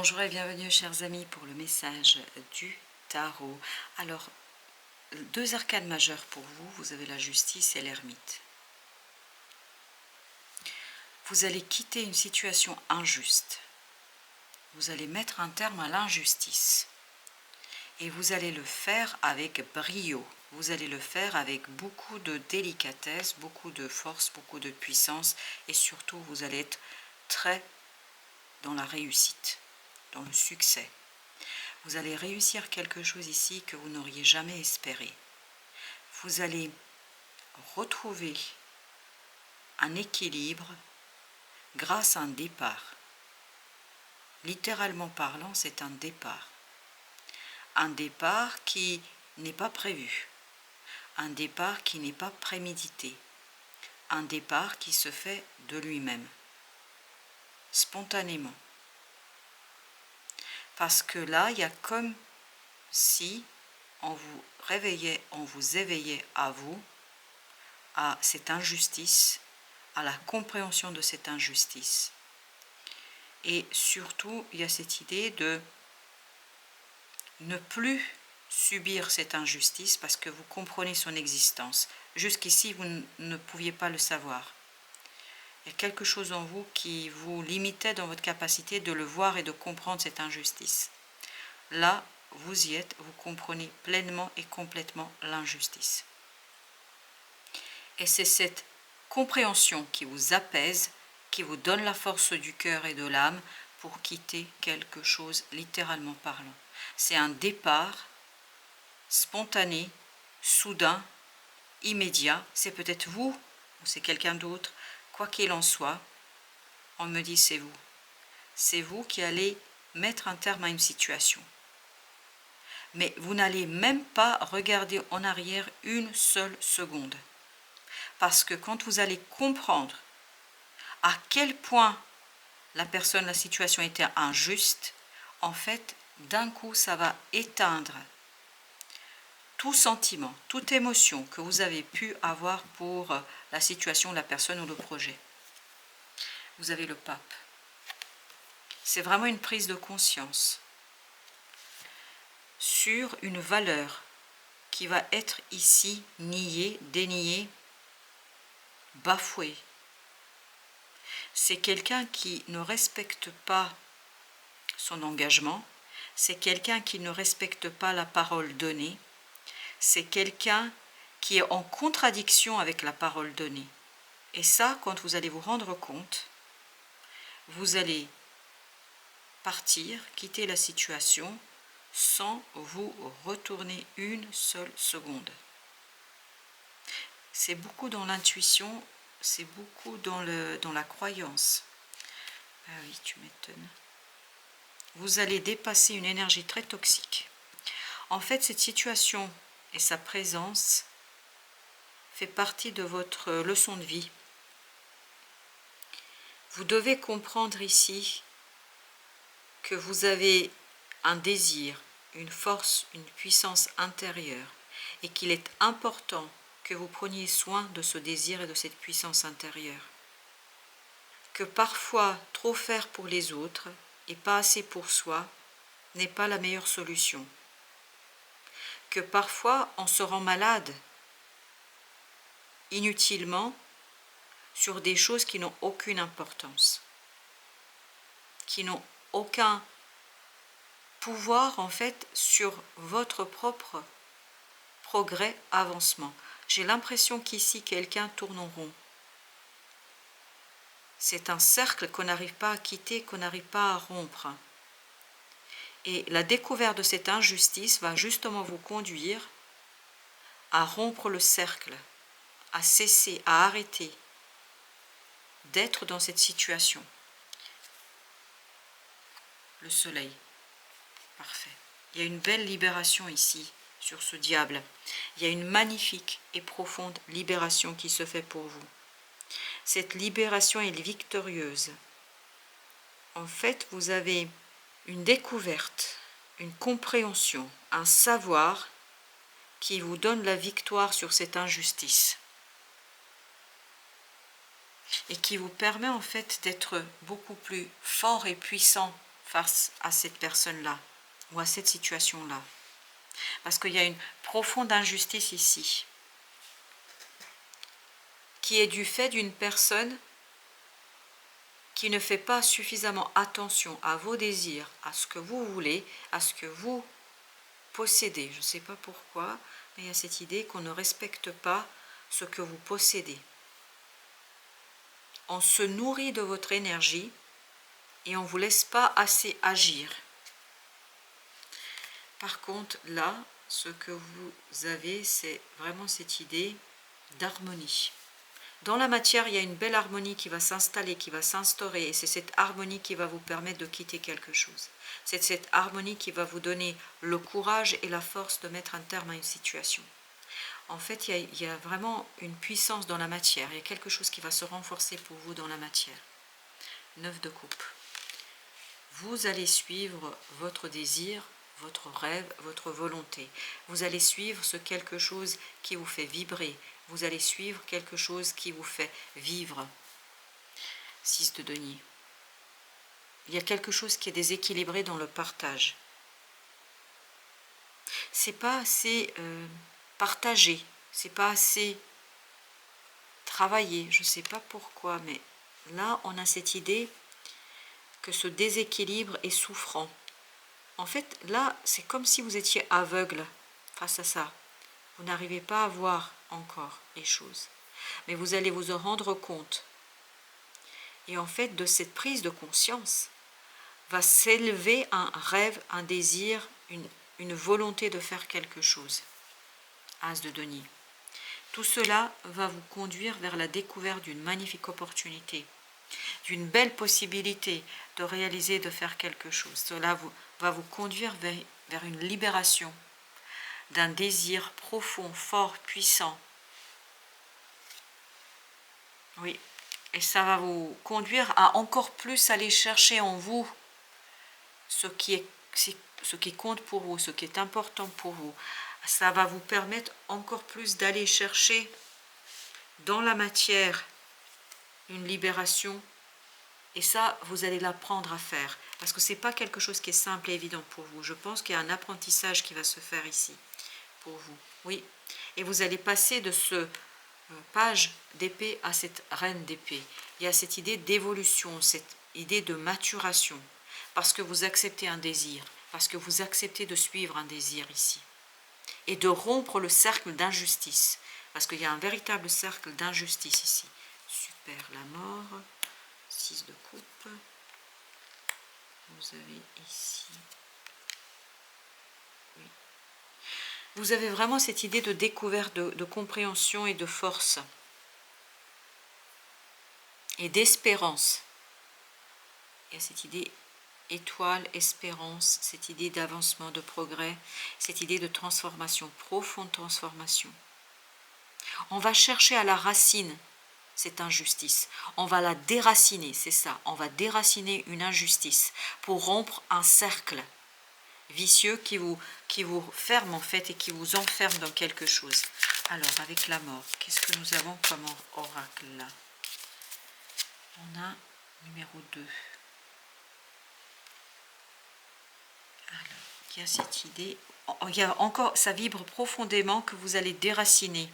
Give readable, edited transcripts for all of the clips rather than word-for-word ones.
Bonjour et bienvenue chers amis pour le message du tarot. Alors, deux arcanes majeures pour vous, vous avez la justice et l'ermite. Vous allez quitter une situation injuste. Vous allez mettre un terme à l'injustice. Et vous allez le faire avec brio. Vous allez le faire avec beaucoup de délicatesse, beaucoup de force, beaucoup de puissance. Et surtout, vous allez être très dans la réussite, dans le succès. Vous allez réussir quelque chose ici que vous n'auriez jamais espéré. Vous allez retrouver un équilibre grâce à un départ. Littéralement parlant, c'est un départ. Un départ qui n'est pas prévu. Un départ qui n'est pas prémédité. Un départ qui se fait de lui-même, spontanément. Parce que là, il y a comme si on vous réveillait, on vous éveillait à vous, à cette injustice, à la compréhension de cette injustice. Et surtout, il y a cette idée de ne plus subir cette injustice parce que vous comprenez son existence. Jusqu'ici, vous ne pouviez pas le savoir. Il y a quelque chose en vous qui vous limitait dans votre capacité de le voir et de comprendre cette injustice. Là, vous y êtes, vous comprenez pleinement et complètement l'injustice. Et c'est cette compréhension qui vous apaise, qui vous donne la force du cœur et de l'âme pour quitter quelque chose, littéralement parlant. C'est un départ spontané, soudain, immédiat. C'est peut-être vous ou c'est quelqu'un d'autre. Quoi qu'il en soit, on me dit c'est vous. C'est vous qui allez mettre un terme à une situation. Mais vous n'allez même pas regarder en arrière une seule seconde. Parce que quand vous allez comprendre à quel point la personne, la situation était injuste, en fait, d'un coup, ça va éteindre tout sentiment, toute émotion que vous avez pu avoir pour la situation, la personne ou le projet. Vous avez le pape. C'est vraiment une prise de conscience sur une valeur qui va être ici niée, déniée, bafouée. C'est quelqu'un qui ne respecte pas son engagement, c'est quelqu'un qui ne respecte pas la parole donnée, c'est quelqu'un qui est en contradiction avec la parole donnée. Et ça, quand vous allez vous rendre compte, vous allez partir, quitter la situation sans vous retourner une seule seconde. C'est beaucoup dans l'intuition, c'est beaucoup dans la croyance. Ah oui, tu m'étonnes. Vous allez dépasser une énergie très toxique. En fait, cette situation et sa présence fait partie de votre leçon de vie. Vous devez comprendre ici que vous avez un désir, une force, une puissance intérieure et qu'il est important que vous preniez soin de ce désir et de cette puissance intérieure. Que parfois, trop faire pour les autres et pas assez pour soi n'est pas la meilleure solution. Que parfois, on se rend malade inutilement sur des choses qui n'ont aucune importance, qui n'ont aucun pouvoir en fait sur votre propre progrès, avancement. J'ai l'impression qu'ici quelqu'un tourne en rond. C'est un cercle qu'on n'arrive pas à quitter, qu'on n'arrive pas à rompre. Et la découverte de cette injustice va justement vous conduire à rompre le cercle, à cesser, à arrêter d'être dans cette situation. Le soleil, parfait. Il y a une belle libération ici, sur ce diable. Il y a une magnifique et profonde libération qui se fait pour vous. Cette libération est victorieuse. En fait, vous avez une découverte, une compréhension, un savoir qui vous donne la victoire sur cette injustice et qui vous permet en fait d'être beaucoup plus fort et puissant face à cette personne-là ou à cette situation-là. Parce qu'il y a une profonde injustice ici, qui est du fait d'une personne qui ne fait pas suffisamment attention à vos désirs, à ce que vous voulez, à ce que vous possédez. Je ne sais pas pourquoi, mais il y a cette idée qu'on ne respecte pas ce que vous possédez. On se nourrit de votre énergie et on ne vous laisse pas assez agir. Par contre, là, ce que vous avez, c'est vraiment cette idée d'harmonie. Dans la matière, il y a une belle harmonie qui va s'installer, qui va s'instaurer, et c'est cette harmonie qui va vous permettre de quitter quelque chose. C'est cette harmonie qui va vous donner le courage et la force de mettre un terme à une situation. En fait, il y a vraiment une puissance dans la matière, il y a quelque chose qui va se renforcer pour vous dans la matière. 9 de coupe. Vous allez suivre votre désir, votre rêve, votre volonté. Vous allez suivre ce quelque chose qui vous fait vibrer. Vous allez suivre quelque chose qui vous fait vivre. 6 de denier. Il y a quelque chose qui est déséquilibré dans le partage. C'est pas assez partagé, c'est pas assez travaillé. Je ne sais pas pourquoi, mais là, on a cette idée que ce déséquilibre est souffrant. En fait, là, c'est comme si vous étiez aveugle face à ça. Vous n'arrivez pas à voir encore les choses. Mais vous allez vous en rendre compte. Et en fait, de cette prise de conscience, va s'élever un rêve, un désir, une volonté de faire quelque chose. As de denier. Tout cela va vous conduire vers la découverte d'une magnifique opportunité, d'une belle possibilité de réaliser, de faire quelque chose. Cela va vous conduire vers une libération d'un désir profond, fort, puissant. Oui, et ça va vous conduire à encore plus aller chercher en vous ce qui compte pour vous, ce qui est important pour vous. Ça va vous permettre encore plus d'aller chercher dans la matière une libération. Et ça, vous allez l'apprendre à faire. Parce que ce n'est pas quelque chose qui est simple et évident pour vous. Je pense qu'il y a un apprentissage qui va se faire ici, pour vous. Oui. Et vous allez passer de ce page d'épée à cette reine d'épée. Il y a cette idée d'évolution, cette idée de maturation. Parce que vous acceptez un désir. Parce que vous acceptez de suivre un désir ici. Et de rompre le cercle d'injustice. Parce qu'il y a un véritable cercle d'injustice ici. Super, la mort. 6 de coupe. Vous avez ici. Oui. Vous avez vraiment cette idée de découverte, de compréhension et de force. Et d'espérance. Il y a cette idée étoile, espérance, cette idée d'avancement, de progrès, cette idée de transformation, profonde transformation. On va chercher à la racine cette injustice. On va la déraciner, c'est ça. On va déraciner une injustice pour rompre un cercle vicieux qui vous ferme en fait et qui vous enferme dans quelque chose. Alors, avec la mort, qu'est-ce que nous avons comme oracle là? On a numéro 2. Alors, il y a cette idée, il y a encore, ça vibre profondément que vous allez déraciner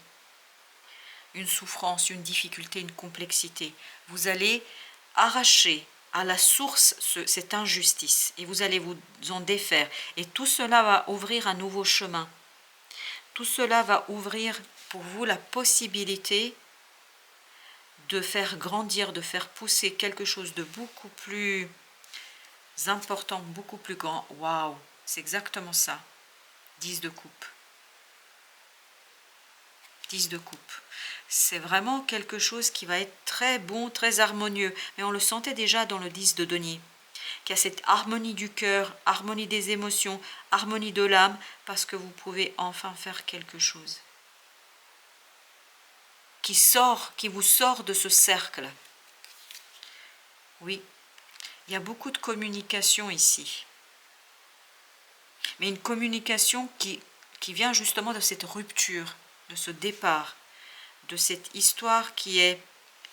une souffrance, une difficulté, une complexité. Vous allez arracher à la source cette injustice et vous allez vous en défaire. Et tout cela va ouvrir un nouveau chemin. Tout cela va ouvrir pour vous la possibilité de faire grandir, de faire pousser quelque chose de beaucoup plus important, beaucoup plus grand. Waouh, c'est exactement ça. 10 de coupe. 10 de coupe. C'est vraiment quelque chose qui va être très bon, très harmonieux. Mais on le sentait déjà dans le 10 de denier. Qu'il y a cette harmonie du cœur, harmonie des émotions, harmonie de l'âme, parce que vous pouvez enfin faire quelque chose. Qui vous sort de ce cercle. Oui, il y a beaucoup de communication ici. Mais une communication qui vient justement de cette rupture, de ce départ, de cette histoire qui est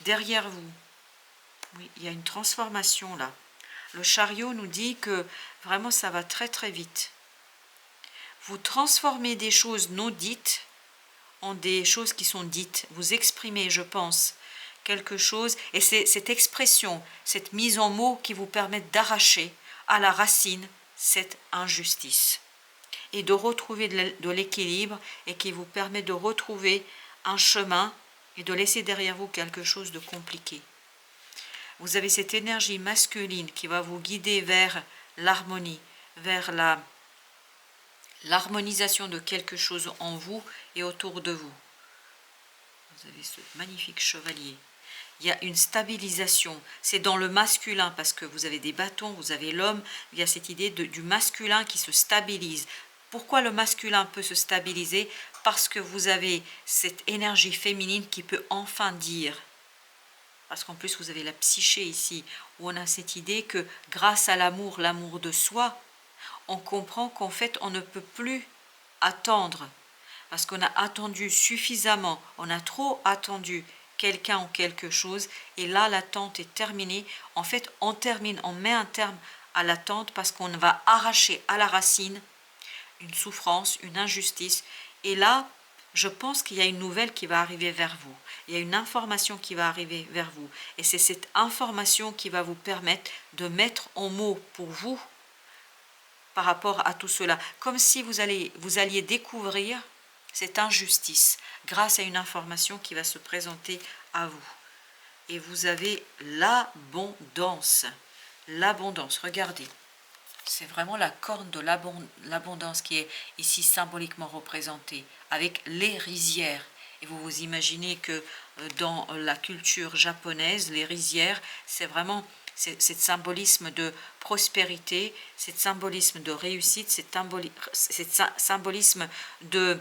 derrière vous. Oui, il y a une transformation là. Le chariot nous dit que vraiment ça va très très vite. Vous transformez des choses non dites en des choses qui sont dites. Vous exprimez, je pense, quelque chose. Et c'est cette expression, cette mise en mots qui vous permet d'arracher à la racine cette injustice. Et de retrouver de l'équilibre et qui vous permet de retrouver un chemin et de laisser derrière vous quelque chose de compliqué. Vous avez cette énergie masculine qui va vous guider vers l'harmonie, vers l'harmonisation de quelque chose en vous et autour de vous. Vous avez ce magnifique chevalier. Il y a une stabilisation. C'est dans le masculin parce que vous avez des bâtons, vous avez l'homme. Il y a cette idée du masculin qui se stabilise. Pourquoi le masculin peut se stabiliser? Parce que vous avez cette énergie féminine qui peut enfin dire. Parce qu'en plus, vous avez la psyché ici, où on a cette idée que grâce à l'amour de soi, on comprend qu'en fait, on ne peut plus attendre. Parce qu'on a attendu suffisamment, on a trop attendu quelqu'un ou quelque chose, et là, l'attente est terminée. En fait, on termine, on met un terme à l'attente parce qu'on va arracher à la racine une souffrance, une injustice. Et là, je pense qu'il y a une nouvelle qui va arriver vers vous. Il y a une information qui va arriver vers vous. Et c'est cette information qui va vous permettre de mettre en mots pour vous par rapport à tout cela. Comme si vous alliez découvrir cette injustice grâce à une information qui va se présenter à vous. Et vous avez l'abondance. L'abondance, regardez. C'est vraiment la corne de l'abondance qui est ici symboliquement représentée, avec les rizières. Et vous vous imaginez que dans la culture japonaise, les rizières, c'est vraiment ce symbolisme de prospérité, ce symbolisme de réussite, ce symbolisme de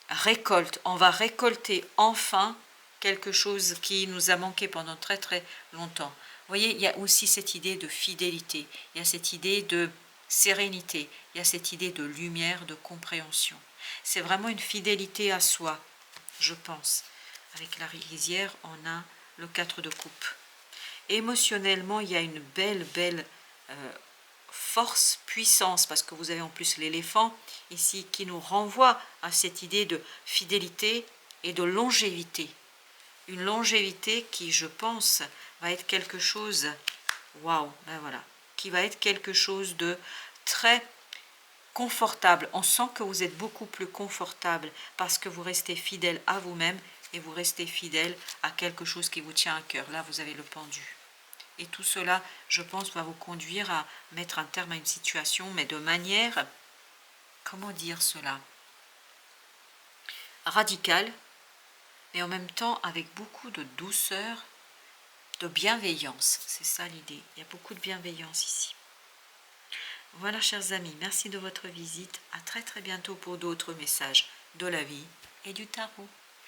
récolte. On va récolter enfin quelque chose qui nous a manqué pendant très très longtemps. Vous voyez, il y a aussi cette idée de fidélité, il y a cette idée de sérénité, il y a cette idée de lumière, de compréhension. C'est vraiment une fidélité à soi, je pense. Avec la rizière, on a le 4 de coupe. Émotionnellement, il y a une belle force, puissance, parce que vous avez en plus l'éléphant ici qui nous renvoie à cette idée de fidélité et de longévité. Une longévité qui, je pense, va être quelque chose, waouh, ben voilà, qui va être quelque chose de très confortable. On sent que vous êtes beaucoup plus confortable parce que vous restez fidèle à vous-même et vous restez fidèle à quelque chose qui vous tient à cœur. Là, vous avez le pendu. Et tout cela, je pense, va vous conduire à mettre un terme à une situation, mais de manière, comment dire cela, radicale, mais en même temps avec beaucoup de douceur, de bienveillance. C'est ça l'idée. Il y a beaucoup de bienveillance ici. Voilà, chers amis, merci de votre visite. À très très bientôt pour d'autres messages de la vie et du tarot.